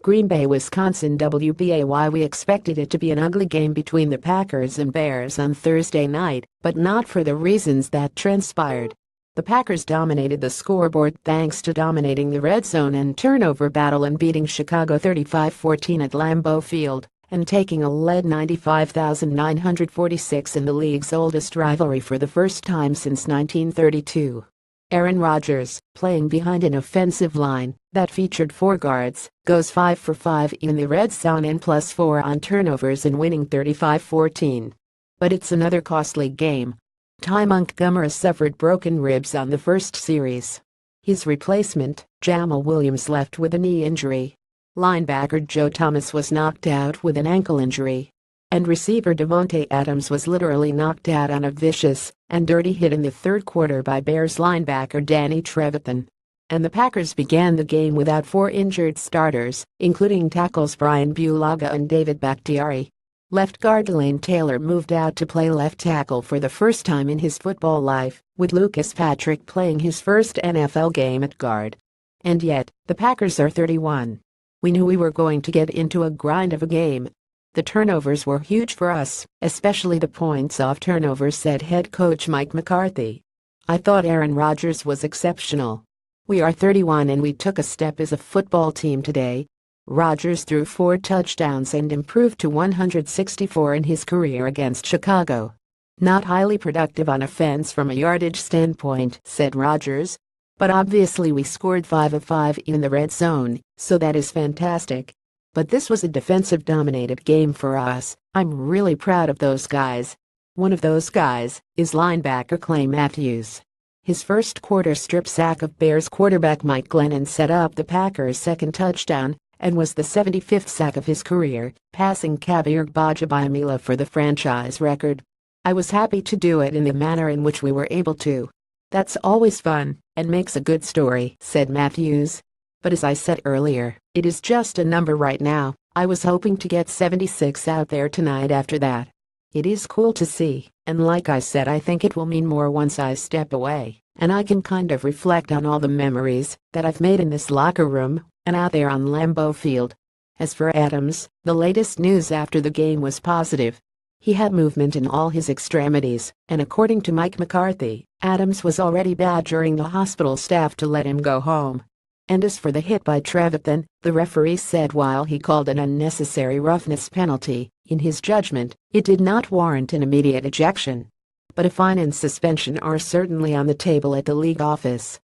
Green Bay, Wisconsin. WBAY We expected it to be an ugly game between the Packers and Bears on Thursday night, but not for the reasons that transpired. The Packers dominated the scoreboard thanks to dominating the red zone and turnover battle and beating Chicago 35-14 at Lambeau Field, and taking a lead 95,946 in the league's oldest rivalry for the first time since 1932. Aaron Rodgers, playing behind an offensive line that featured 4 guards, goes 5 for 5 in the red zone and +4 on turnovers and winning 35-14. But it's another costly game. Ty Montgomery suffered broken ribs on the first series. His replacement, Jamal Williams, left with a knee injury. Linebacker Joe Thomas was knocked out with an ankle injury. And receiver Davante Adams was literally knocked out on a vicious and dirty hit in the third quarter by Bears linebacker Danny Trevathan. And the Packers began the game without 4 injured starters, including tackles Brian Bulaga and David Bakhtiari. Left guard Lane Taylor moved out to play left tackle for the first time in his football life, with Lucas Patrick playing his first NFL game at guard. And yet, the Packers are 31. We knew we were going to get into a grind of a game. The turnovers were huge for us, especially the points off turnovers, said head coach Mike McCarthy. I thought Aaron Rodgers was exceptional. We are 31 and we took a step as a football team today. Rodgers threw 4 touchdowns and improved to 164 in his career against Chicago. Not highly productive on offense from a yardage standpoint, said Rodgers. But obviously we scored 5 of 5 in the red zone, so that is fantastic. But this was a defensive-dominated game for us. I'm really proud of those guys. One of those guys is linebacker Clay Matthews. His first quarter strip sack of Bears quarterback Mike Glennon set up the Packers' second touchdown and was the 75th sack of his career, passing Kabir Gbajabiamila for the franchise record. I was happy to do it in the manner in which we were able to. That's always fun and makes a good story, said Matthews. But as I said earlier, it is just a number right now. I was hoping to get 76 out there tonight after that. It is cool to see, and like I said, I think it will mean more once I step away, and I can kind of reflect on all the memories that I've made in this locker room and out there on Lambeau Field. As for Adams, the latest news after the game was positive. He had movement in all his extremities, and according to Mike McCarthy, Adams was already badgering the hospital staff to let him go home. And as for the hit by Trevathan, the referee said while he called an unnecessary roughness penalty, in his judgment, it did not warrant an immediate ejection. But a fine and suspension are certainly on the table at the league office.